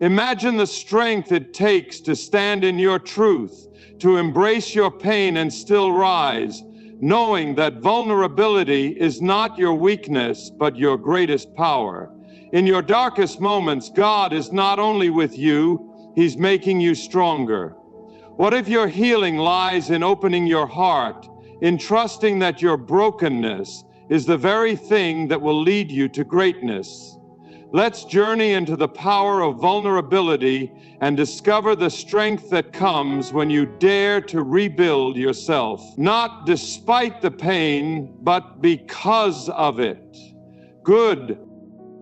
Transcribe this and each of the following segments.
Imagine the strength it takes to stand in your truth, to embrace your pain and still rise, knowing that vulnerability is not your weakness, but your greatest power. In your darkest moments, God is not only with you, He's making you stronger. What if your healing lies in opening your heart, in trusting that your brokenness is the very thing that will lead you to greatness? Let's journey into the power of vulnerability and discover the strength that comes when you dare to rebuild yourself, not despite the pain, but because of it. Good.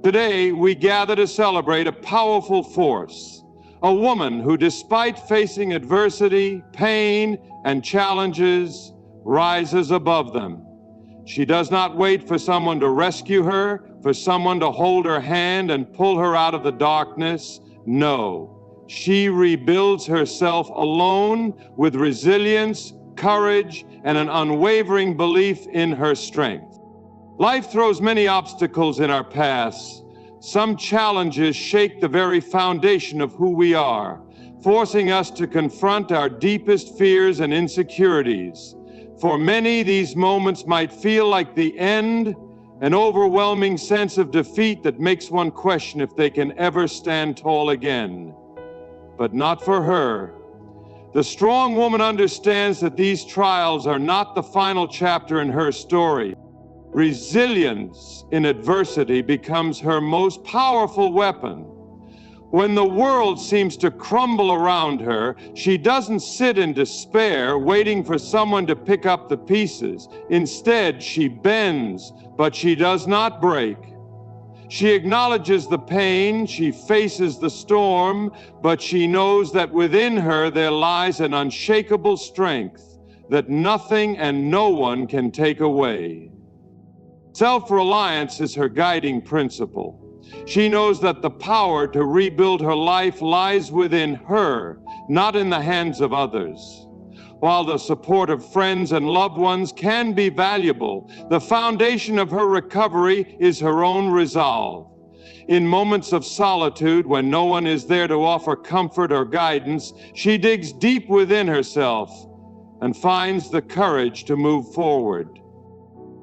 Today, we gather to celebrate a powerful force, a woman who, despite facing adversity, pain, and challenges, rises above them. She does not wait for someone to rescue her, for someone to hold her hand and pull her out of the darkness. No, she rebuilds herself alone with resilience, courage, and an unwavering belief in her strength. Life throws many obstacles in our paths. Some challenges shake the very foundation of who we are, forcing us to confront our deepest fears and insecurities. For many, these moments might feel like the end, an overwhelming sense of defeat that makes one question if they can ever stand tall again. But not for her. The strong woman understands that these trials are not the final chapter in her story. Resilience in adversity becomes her most powerful weapon. When the world seems to crumble around her, she doesn't sit in despair, waiting for someone to pick up the pieces. Instead, she bends, but she does not break. She acknowledges the pain, she faces the storm, but she knows that within her there lies an unshakable strength that nothing and no one can take away. Self-reliance is her guiding principle. She knows that the power to rebuild her life lies within her, not in the hands of others. While the support of friends and loved ones can be valuable, the foundation of her recovery is her own resolve. In moments of solitude, when no one is there to offer comfort or guidance, she digs deep within herself and finds the courage to move forward.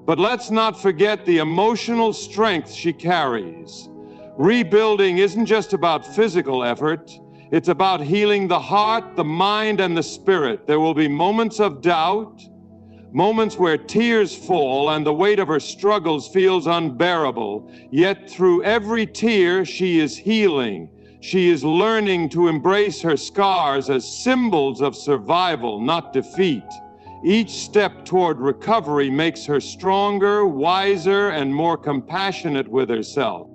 But let's not forget the emotional strength she carries. Rebuilding isn't just about physical effort. It's about healing the heart, the mind, and the spirit. There will be moments of doubt, moments where tears fall and the weight of her struggles feels unbearable. Yet through every tear, she is healing. She is learning to embrace her scars as symbols of survival, not defeat. Each step toward recovery makes her stronger, wiser, and more compassionate with herself.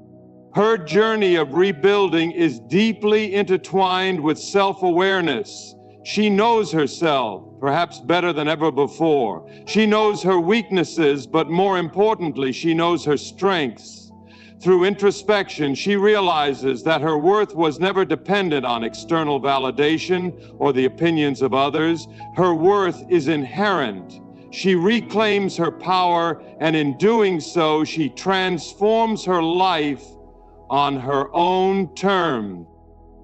Her journey of rebuilding is deeply intertwined with self-awareness. She knows herself, perhaps better than ever before. She knows her weaknesses, but more importantly, she knows her strengths. Through introspection, she realizes that her worth was never dependent on external validation or the opinions of others. Her worth is inherent. She reclaims her power, and in doing so, she transforms her life on her own terms.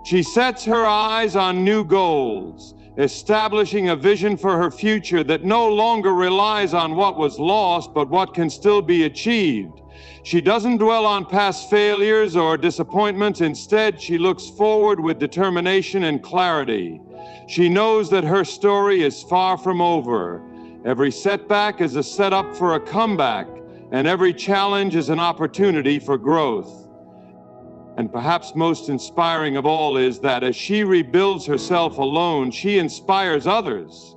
She sets her eyes on new goals, establishing a vision for her future that no longer relies on what was lost, but what can still be achieved. She doesn't dwell on past failures or disappointments. Instead, she looks forward with determination and clarity. She knows that her story is far from over. Every setback is a setup for a comeback, and every challenge is an opportunity for growth. And perhaps most inspiring of all is that as she rebuilds herself alone, she inspires others.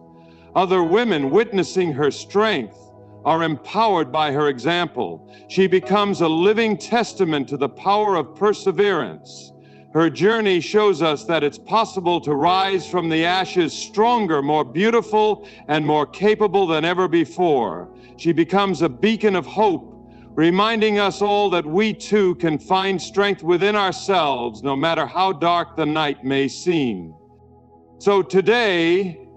Other women witnessing her strength are empowered by her example. She becomes a living testament to the power of perseverance. Her journey shows us that it's possible to rise from the ashes stronger, more beautiful, and more capable than ever before. She becomes a beacon of hope, reminding us all that we too can find strength within ourselves, no matter how dark the night may seem. So today,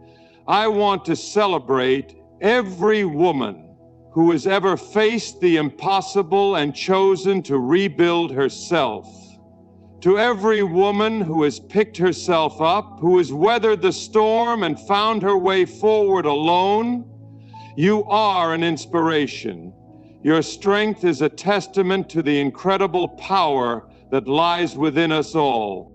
I want to celebrate every woman who has ever faced the impossible and chosen to rebuild herself. To every woman who has picked herself up, who has weathered the storm and found her way forward alone, you are an inspiration. Your strength is a testament to the incredible power that lies within us all.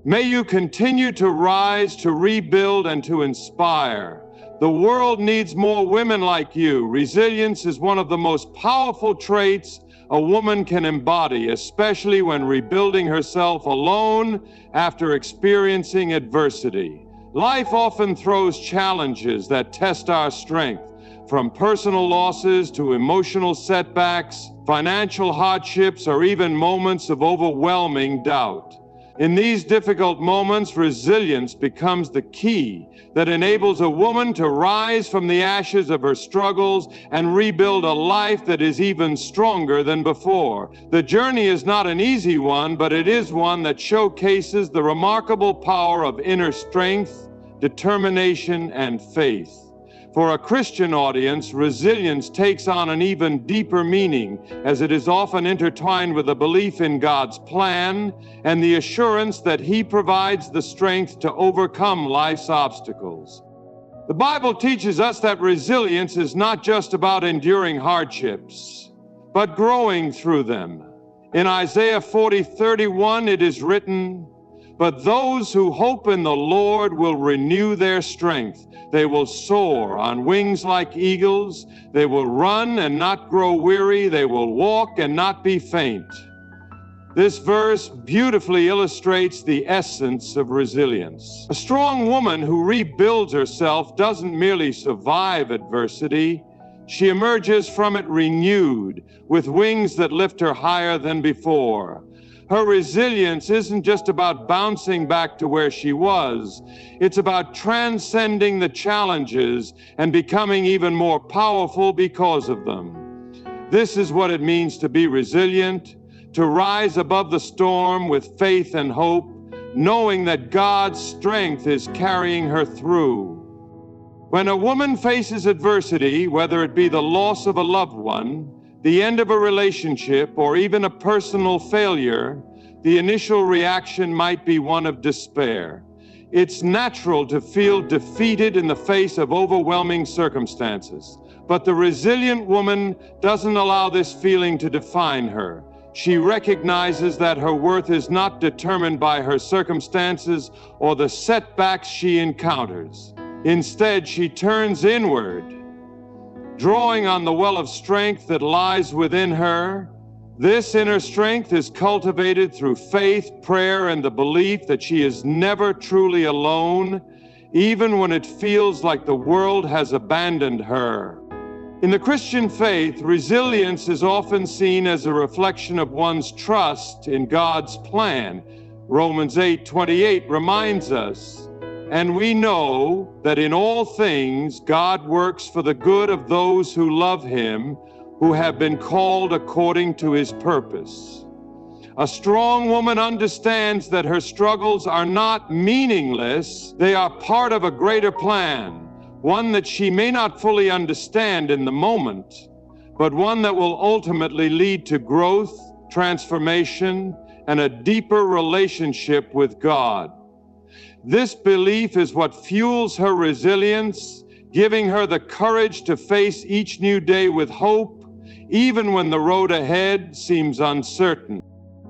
May you continue to rise, to rebuild, and to inspire. The world needs more women like you. Resilience is one of the most powerful traits a woman can embody, especially when rebuilding herself alone after experiencing adversity. Life often throws challenges that test our strength, from personal losses to emotional setbacks, financial hardships, or even moments of overwhelming doubt. In these difficult moments, resilience becomes the key that enables a woman to rise from the ashes of her struggles and rebuild a life that is even stronger than before. The journey is not an easy one, but it is one that showcases the remarkable power of inner strength, determination, and faith. For a Christian audience, resilience takes on an even deeper meaning, as it is often intertwined with a belief in God's plan and the assurance that He provides the strength to overcome life's obstacles. The Bible teaches us that resilience is not just about enduring hardships, but growing through them. In Isaiah 40:31, it is written, "But those who hope in the Lord will renew their strength. They will soar on wings like eagles. They will run and not grow weary. They will walk and not be faint." This verse beautifully illustrates the essence of resilience. A strong woman who rebuilds herself doesn't merely survive adversity. She emerges from it renewed, with wings that lift her higher than before. Her resilience isn't just about bouncing back to where she was. It's about transcending the challenges and becoming even more powerful because of them. This is what it means to be resilient, to rise above the storm with faith and hope, knowing that God's strength is carrying her through. When a woman faces adversity, whether it be the loss of a loved one, the end of a relationship, or even a personal failure, the initial reaction might be one of despair. It's natural to feel defeated in the face of overwhelming circumstances, but the resilient woman doesn't allow this feeling to define her. She recognizes that her worth is not determined by her circumstances or the setbacks she encounters. Instead, she turns inward, drawing on the well of strength that lies within her. This inner strength is cultivated through faith, prayer, and the belief that she is never truly alone, even when it feels like the world has abandoned her. In the Christian faith, resilience is often seen as a reflection of one's trust in God's plan. Romans 8:28 reminds us, "And we know that in all things God works for the good of those who love Him, who have been called according to His purpose." A strong woman understands that her struggles are not meaningless. They are part of a greater plan, one that she may not fully understand in the moment, but one that will ultimately lead to growth, transformation, and a deeper relationship with God. This belief is what fuels her resilience, giving her the courage to face each new day with hope, even when the road ahead seems uncertain.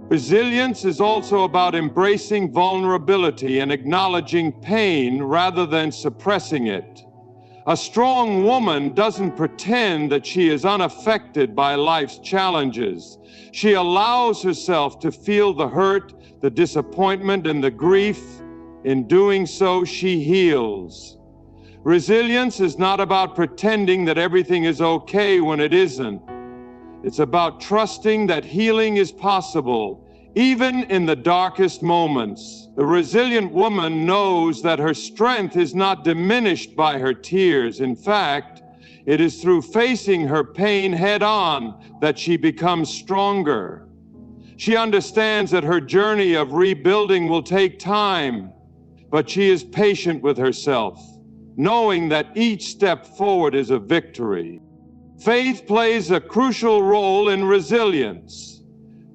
Resilience is also about embracing vulnerability and acknowledging pain rather than suppressing it. A strong woman doesn't pretend that she is unaffected by life's challenges. She allows herself to feel the hurt, the disappointment, and the grief. In doing so, she heals. Resilience is not about pretending that everything is okay when it isn't. It's about trusting that healing is possible, even in the darkest moments. The resilient woman knows that her strength is not diminished by her tears. In fact, it is through facing her pain head-on that she becomes stronger. She understands that her journey of rebuilding will take time, but she is patient with herself, knowing that each step forward is a victory. Faith plays a crucial role in resilience.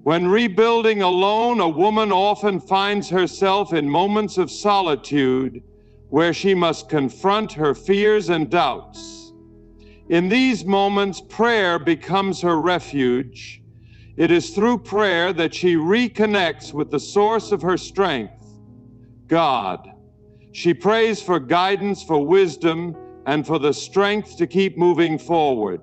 When rebuilding alone, a woman often finds herself in moments of solitude where she must confront her fears and doubts. In these moments, prayer becomes her refuge. It is through prayer that she reconnects with the source of her strength, God. She prays for guidance, for wisdom, and for the strength to keep moving forward.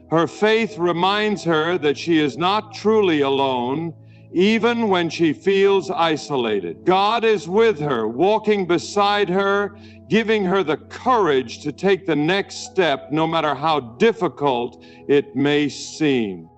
Her faith reminds her that she is not truly alone, even when she feels isolated. God is with her, walking beside her, giving her the courage to take the next step, no matter how difficult it may seem.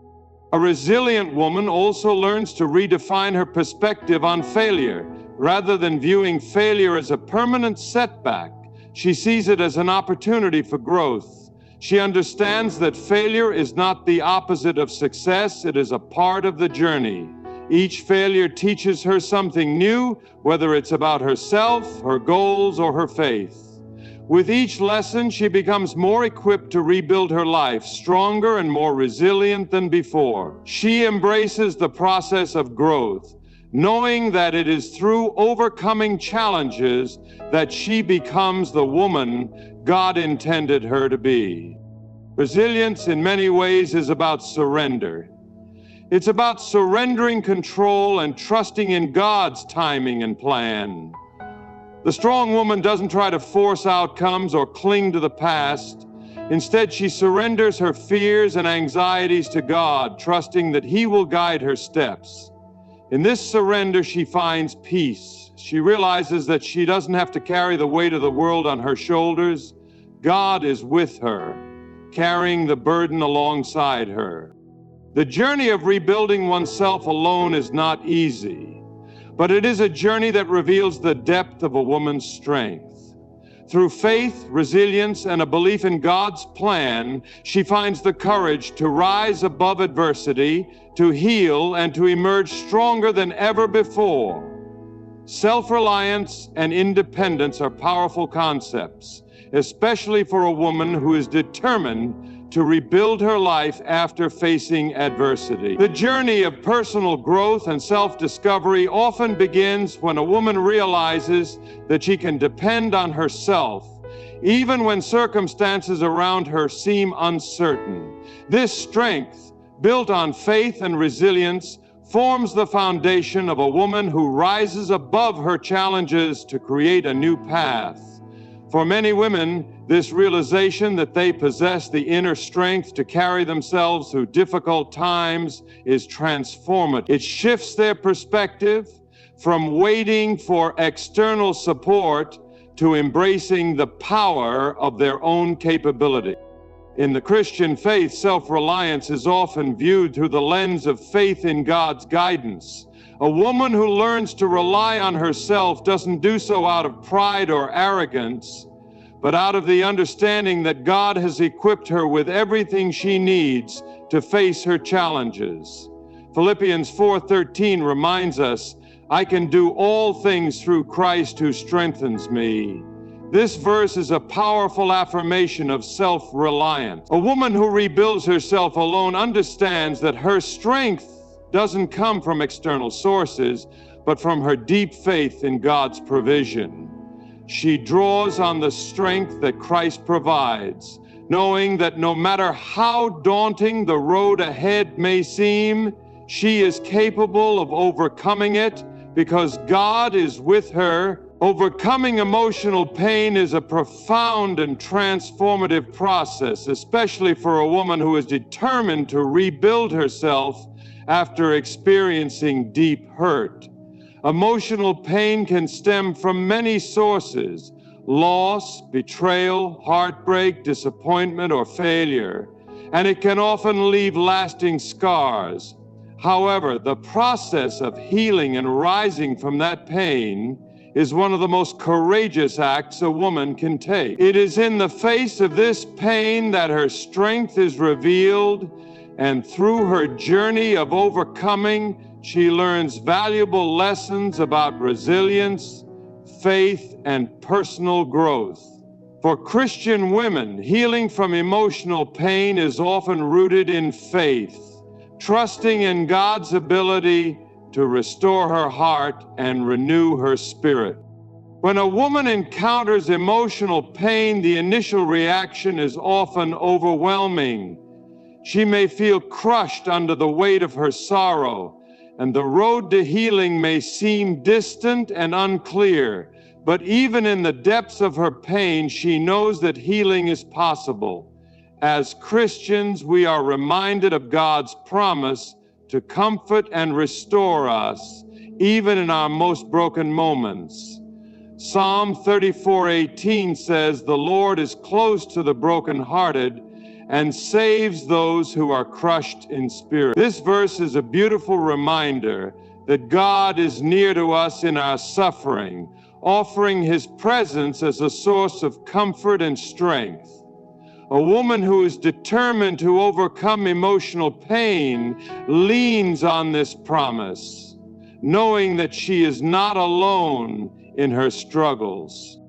A resilient woman also learns to redefine her perspective on failure. Rather than viewing failure as a permanent setback, she sees it as an opportunity for growth. She understands that failure is not the opposite of success, it is a part of the journey. Each failure teaches her something new, whether it's about herself, her goals, or her faith. With each lesson, she becomes more equipped to rebuild her life, stronger and more resilient than before. She embraces the process of growth, knowing that it is through overcoming challenges that she becomes the woman God intended her to be. Resilience, in many ways, is about surrender. It's about surrendering control and trusting in God's timing and plan. The strong woman doesn't try to force outcomes or cling to the past. Instead, she surrenders her fears and anxieties to God, trusting that He will guide her steps. In this surrender, she finds peace. She realizes that she doesn't have to carry the weight of the world on her shoulders. God is with her, carrying the burden alongside her. The journey of rebuilding oneself alone is not easy, but it is a journey that reveals the depth of a woman's strength. Through faith, resilience, and a belief in God's plan, she finds the courage to rise above adversity, to heal, and to emerge stronger than ever before. Self-reliance and independence are powerful concepts, especially for a woman who is determined to rebuild her life after facing adversity. The journey of personal growth and self-discovery often begins when a woman realizes that she can depend on herself, even when circumstances around her seem uncertain. This strength, built on faith and resilience, forms the foundation of a woman who rises above her challenges to create a new path. For many women, this realization that they possess the inner strength to carry themselves through difficult times is transformative. It shifts their perspective from waiting for external support to embracing the power of their own capability. In the Christian faith, self-reliance is often viewed through the lens of faith in God's guidance. A woman who learns to rely on herself doesn't do so out of pride or arrogance, but out of the understanding that God has equipped her with everything she needs to face her challenges. Philippians 4:13 reminds us, "I can do all things through Christ who strengthens me." This verse is a powerful affirmation of self-reliance. A woman who rebuilds herself alone understands that her strength doesn't come from external sources, but from her deep faith in God's provision. She draws on the strength that Christ provides, knowing that no matter how daunting the road ahead may seem, she is capable of overcoming it because God is with her. Overcoming emotional pain is a profound and transformative process, especially for a woman who is determined to rebuild herself after experiencing deep hurt. Emotional pain can stem from many sources: loss, betrayal, heartbreak, disappointment, or failure, and it can often leave lasting scars. However, the process of healing and rising from that pain is one of the most courageous acts a woman can take. It is in the face of this pain that her strength is revealed, and through her journey of overcoming, she learns valuable lessons about resilience, faith, and personal growth. For Christian women, healing from emotional pain is often rooted in faith, trusting in God's ability to restore her heart and renew her spirit. When a woman encounters emotional pain, the initial reaction is often overwhelming. She may feel crushed under the weight of her sorrow, and the road to healing may seem distant and unclear. But even in the depths of her pain, she knows that healing is possible. As Christians, we are reminded of God's promise to comfort and restore us, even in our most broken moments. Psalm 34:18 says, "The Lord is close to the brokenhearted and saves those who are crushed in spirit." This verse is a beautiful reminder that God is near to us in our suffering, offering His presence as a source of comfort and strength. A woman who is determined to overcome emotional pain leans on this promise, knowing that she is not alone in her struggles.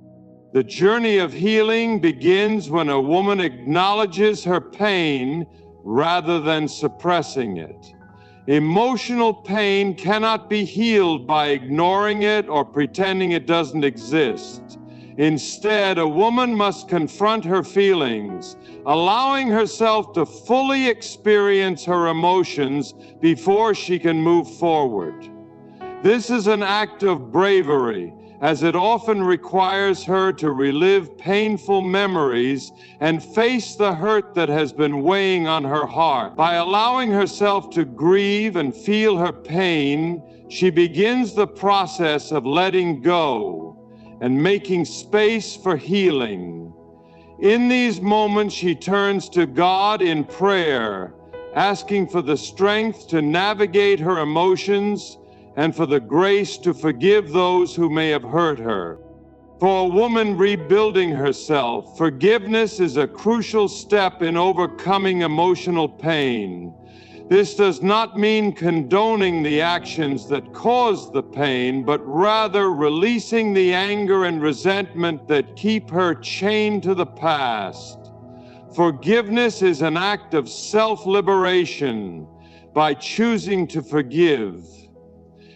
The journey of healing begins when a woman acknowledges her pain rather than suppressing it. Emotional pain cannot be healed by ignoring it or pretending it doesn't exist. Instead, a woman must confront her feelings, allowing herself to fully experience her emotions before she can move forward. This is an act of bravery, as it often requires her to relive painful memories and face the hurt that has been weighing on her heart. By allowing herself to grieve and feel her pain, she begins the process of letting go and making space for healing. In these moments, she turns to God in prayer, asking for the strength to navigate her emotions and for the grace to forgive those who may have hurt her. For a woman rebuilding herself, forgiveness is a crucial step in overcoming emotional pain. This does not mean condoning the actions that caused the pain, but rather releasing the anger and resentment that keep her chained to the past. Forgiveness is an act of self-liberation. By choosing to forgive,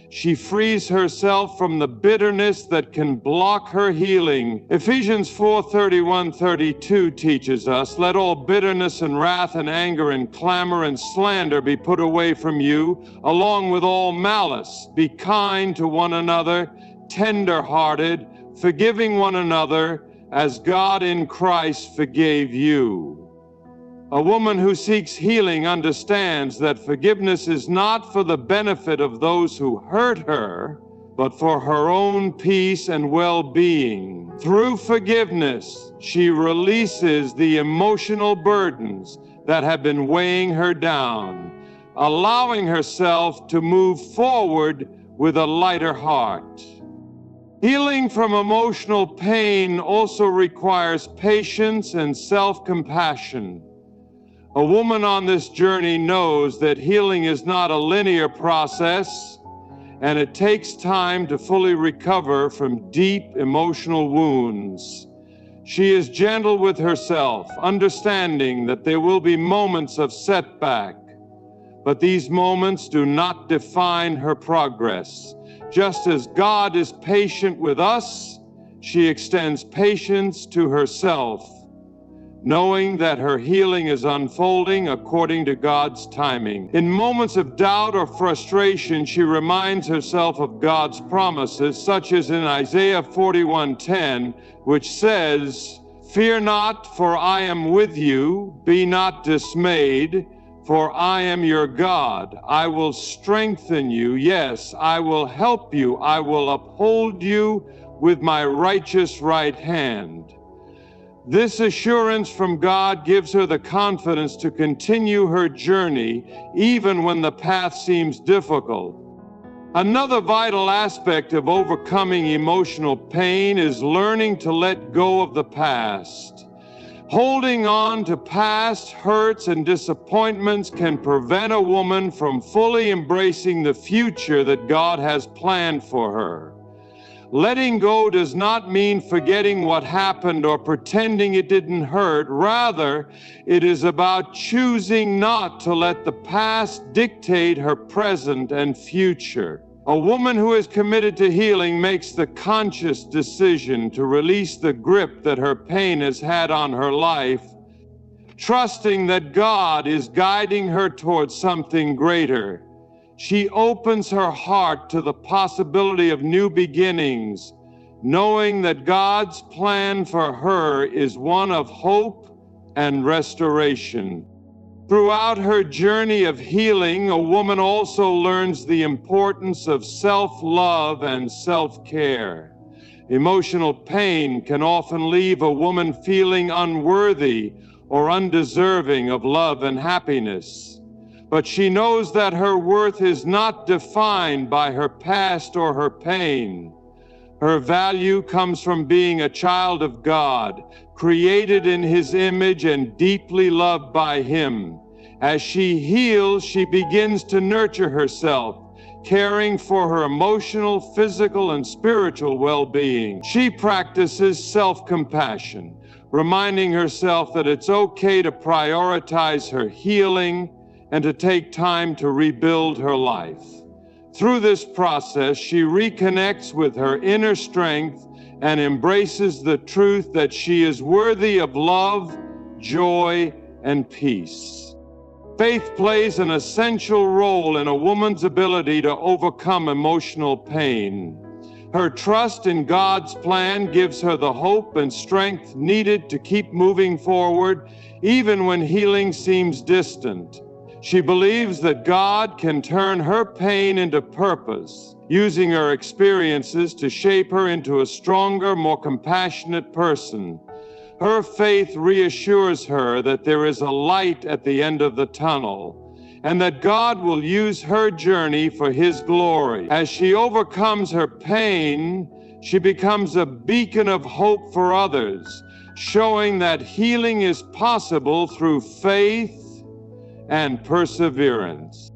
she frees herself from the bitterness that can block her healing. Ephesians 4:31-32 teaches us, "Let all bitterness and wrath and anger and clamor and slander be put away from you, along with all malice. Be kind to one another, tender-hearted, forgiving one another, as God in Christ forgave you." A woman who seeks healing understands that forgiveness is not for the benefit of those who hurt her, but for her own peace and well-being. Through forgiveness, she releases the emotional burdens that have been weighing her down, allowing herself to move forward with a lighter heart. Healing from emotional pain also requires patience and self-compassion. A woman on this journey knows that healing is not a linear process, and it takes time to fully recover from deep emotional wounds. She is gentle with herself, understanding that there will be moments of setback, but these moments do not define her progress. Just as God is patient with us, she extends patience to herself, knowing that her healing is unfolding according to God's timing. In moments of doubt or frustration, she reminds herself of God's promises, such as in Isaiah 41:10, which says, "Fear not, for I am with you. Be not dismayed, for I am your God. I will strengthen you. Yes, I will help you. I will uphold you with my righteous right hand." This assurance from God gives her the confidence to continue her journey even when the path seems difficult. Another vital aspect of overcoming emotional pain is learning to let go of the past. Holding on to past hurts and disappointments can prevent a woman from fully embracing the future that God has planned for her. Letting go does not mean forgetting what happened or pretending it didn't hurt. Rather, it is about choosing not to let the past dictate her present and future. A woman who is committed to healing makes the conscious decision to release the grip that her pain has had on her life, trusting that God is guiding her towards something greater. She opens her heart to the possibility of new beginnings, knowing that God's plan for her is one of hope and restoration. Throughout her journey of healing, a woman also learns the importance of self-love and self-care. Emotional pain can often leave a woman feeling unworthy or undeserving of love and happiness. But she knows that her worth is not defined by her past or her pain. Her value comes from being a child of God, created in His image and deeply loved by Him. As she heals, she begins to nurture herself, caring for her emotional, physical, and spiritual well-being. She practices self-compassion, reminding herself that it's okay to prioritize her healing and to take time to rebuild her life. Through this process, she reconnects with her inner strength and embraces the truth that she is worthy of love, joy, and peace. Faith plays an essential role in a woman's ability to overcome emotional pain. Her trust in God's plan gives her the hope and strength needed to keep moving forward, even when healing seems distant. She believes that God can turn her pain into purpose, using her experiences to shape her into a stronger, more compassionate person. Her faith reassures her that there is a light at the end of the tunnel, and that God will use her journey for His glory. As she overcomes her pain, she becomes a beacon of hope for others, showing that healing is possible through faith and perseverance.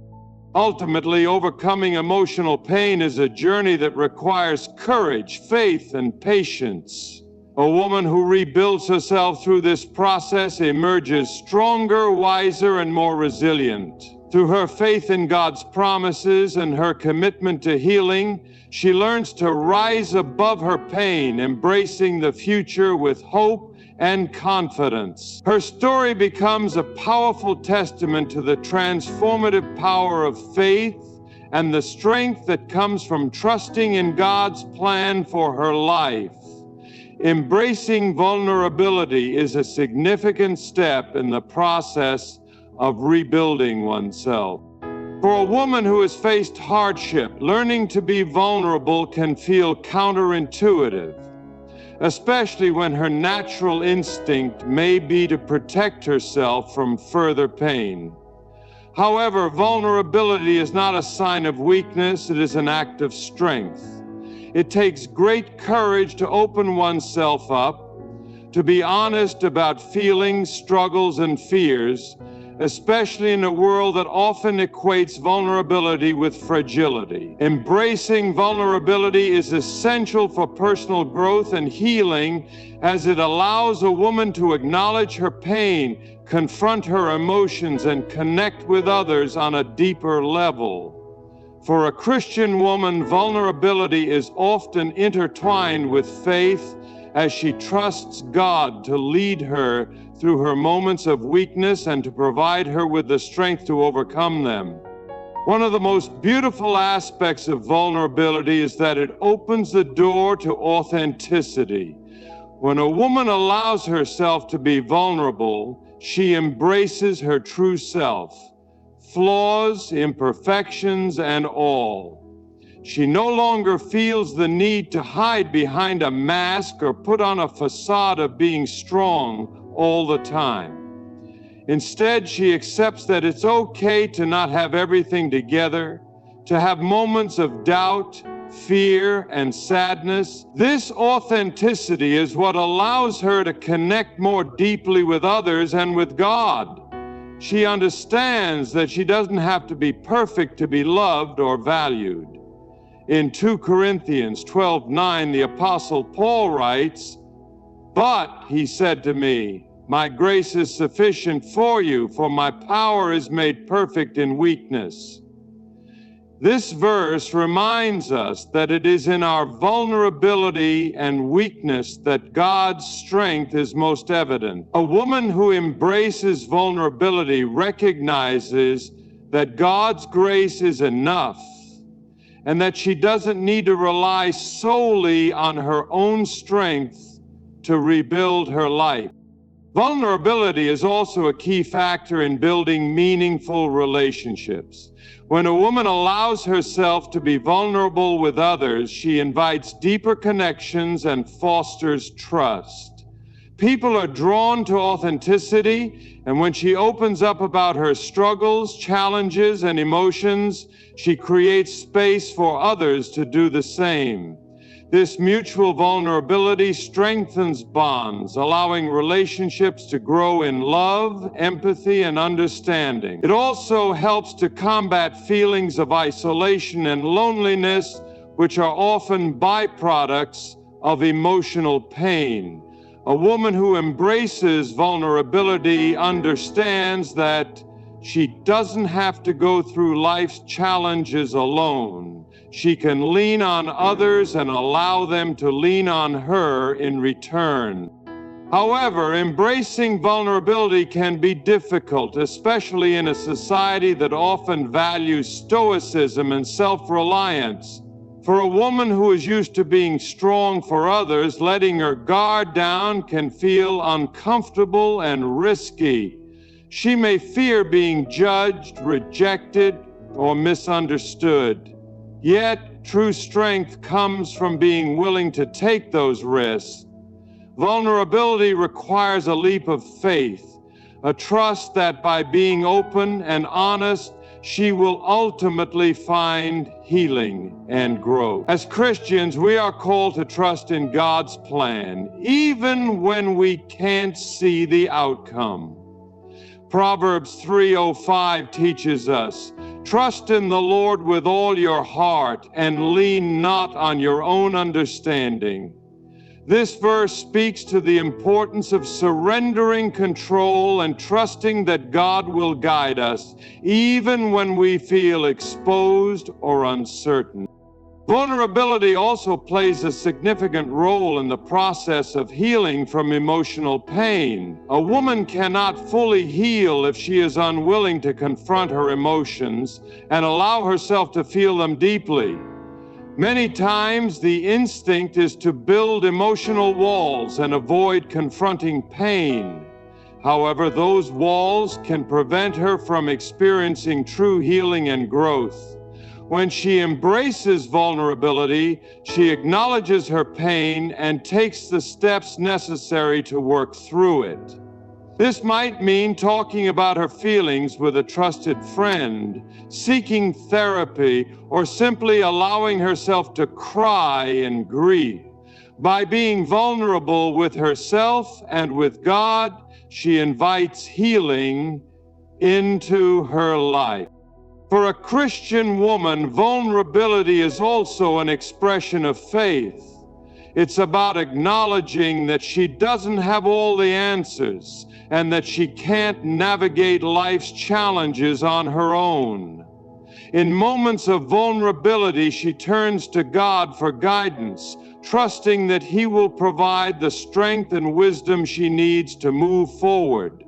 Ultimately, overcoming emotional pain is a journey that requires courage, faith, and patience. A woman who rebuilds herself through this process emerges stronger, wiser, and more resilient. Through her faith in God's promises and her commitment to healing, she learns to rise above her pain, embracing the future with hope and confidence. Her story becomes a powerful testament to the transformative power of faith and the strength that comes from trusting in God's plan for her life. Embracing vulnerability is a significant step in the process of rebuilding oneself. For a woman who has faced hardship, learning to be vulnerable can feel counterintuitive, especially when her natural instinct may be to protect herself from further pain. However, vulnerability is not a sign of weakness, it is an act of strength. It takes great courage to open oneself up, to be honest about feelings, struggles, and fears, especially in a world that often equates vulnerability with fragility. Embracing vulnerability is essential for personal growth and healing, as it allows a woman to acknowledge her pain, confront her emotions, and connect with others on a deeper level. For a Christian woman, vulnerability is often intertwined with faith, as she trusts God to lead her through her moments of weakness and to provide her with the strength to overcome them. One of the most beautiful aspects of vulnerability is that it opens the door to authenticity. When a woman allows herself to be vulnerable, she embraces her true self, flaws, imperfections, and all. She no longer feels the need to hide behind a mask or put on a facade of being strong all the time. Instead, she accepts that it's okay to not have everything together, to have moments of doubt, fear, and sadness. This authenticity is what allows her to connect more deeply with others and with God. She understands that she doesn't have to be perfect to be loved or valued. In 2 Corinthians 12:9, the Apostle Paul writes, "But he said to me, my grace is sufficient for you, for my power is made perfect in weakness." This verse reminds us that it is in our vulnerability and weakness that God's strength is most evident. A woman who embraces vulnerability recognizes that God's grace is enough and that she doesn't need to rely solely on her own strength to rebuild her life. Vulnerability is also a key factor in building meaningful relationships. When a woman allows herself to be vulnerable with others, she invites deeper connections and fosters trust. People are drawn to authenticity, and when she opens up about her struggles, challenges, and emotions, she creates space for others to do the same. This mutual vulnerability strengthens bonds, allowing relationships to grow in love, empathy, and understanding. It also helps to combat feelings of isolation and loneliness, which are often byproducts of emotional pain. A woman who embraces vulnerability understands that she doesn't have to go through life's challenges alone. She can lean on others and allow them to lean on her in return. However, embracing vulnerability can be difficult, especially in a society that often values stoicism and self-reliance. For a woman who is used to being strong for others, letting her guard down can feel uncomfortable and risky. She may fear being judged, rejected, or misunderstood. Yet, true strength comes from being willing to take those risks. Vulnerability requires a leap of faith, a trust that by being open and honest, she will ultimately find healing and growth. As Christians, we are called to trust in God's plan, even when we can't see the outcome. Proverbs 3:05 teaches us, "Trust in the Lord with all your heart and lean not on your own understanding." This verse speaks to the importance of surrendering control and trusting that God will guide us, even when we feel exposed or uncertain. Vulnerability also plays a significant role in the process of healing from emotional pain. A woman cannot fully heal if she is unwilling to confront her emotions and allow herself to feel them deeply. Many times, the instinct is to build emotional walls and avoid confronting pain. However, those walls can prevent her from experiencing true healing and growth. When she embraces vulnerability, she acknowledges her pain and takes the steps necessary to work through it. This might mean talking about her feelings with a trusted friend, seeking therapy, or simply allowing herself to cry in grief. By being vulnerable with herself and with God, she invites healing into her life. For a Christian woman, vulnerability is also an expression of faith. It's about acknowledging that she doesn't have all the answers and that she can't navigate life's challenges on her own. In moments of vulnerability, she turns to God for guidance, trusting that He will provide the strength and wisdom she needs to move forward.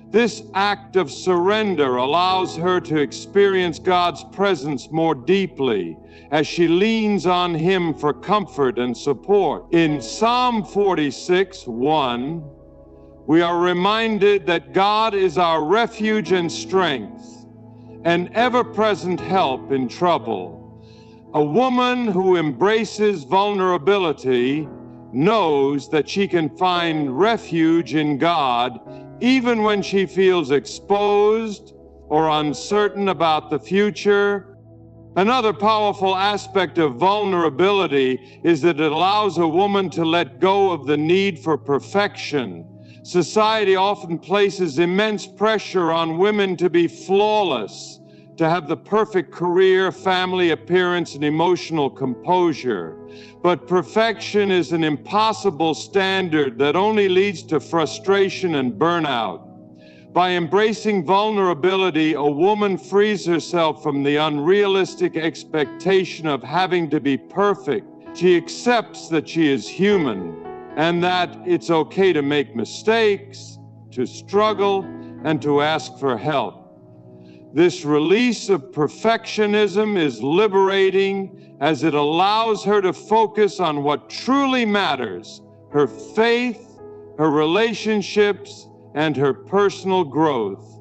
This act of surrender allows her to experience God's presence more deeply as she leans on Him for comfort and support. In Psalm 46:1, we are reminded that God is our refuge and strength, an ever-present help in trouble. A woman who embraces vulnerability knows that she can find refuge in God even when she feels exposed or uncertain about the future. Another powerful aspect of vulnerability is that it allows a woman to let go of the need for perfection. Society often places immense pressure on women to be flawless, to have the perfect career, family appearance, and emotional composure. But perfection is an impossible standard that only leads to frustration and burnout. By embracing vulnerability, a woman frees herself from the unrealistic expectation of having to be perfect. She accepts that she is human and that it's okay to make mistakes, to struggle, and to ask for help. This release of perfectionism is liberating as it allows her to focus on what truly matters: her faith, her relationships, and her personal growth.